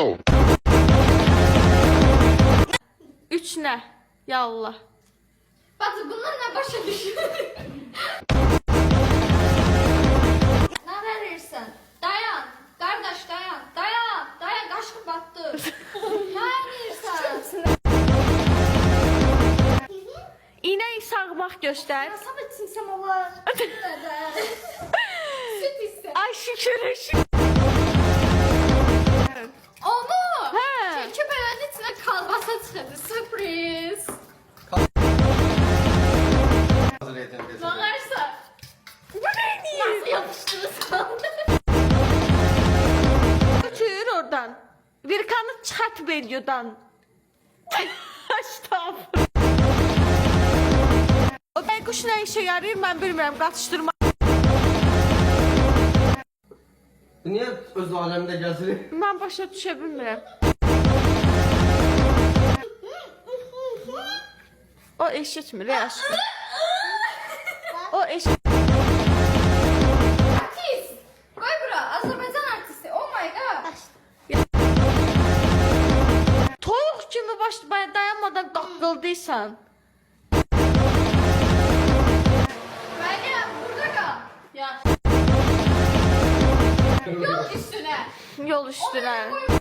no. 3 ne? Ya Allah. Bacı bunlar ne başa düşür? Ne verirsen? Dayan. Kardeş dayan. Dayan. Dayan kaşık battı. Ne verirsen? İğneyi sağmaq göstər. Nasıl içinsem olar? Süt iste. Ay şükür şükür. Onu. Hə. Çünkü bebeğin içine kalbasa çıkırdı. Sürpriz. Hazır edin. Ne varsa. Bu neydi? Nasıl yapıştırırsan? Götür oradan. Virkanı çıxart videodan. Estağfurullah. O bayquş nə işə yarayır mən bilmirəm. Qaçışdırma. Niye öz alemde gezilir? Mən başa düşə bilmirəm. O eşitmir ya aşkım. O eşit. Artist. Koy bura. Azerbaycan artisti. Oh my god. Toyuq kimi dayanmadan qaqqıldıysan. Meryem burada kal. Ya. Yol üstüne. Yol üstünə. Oraya koy.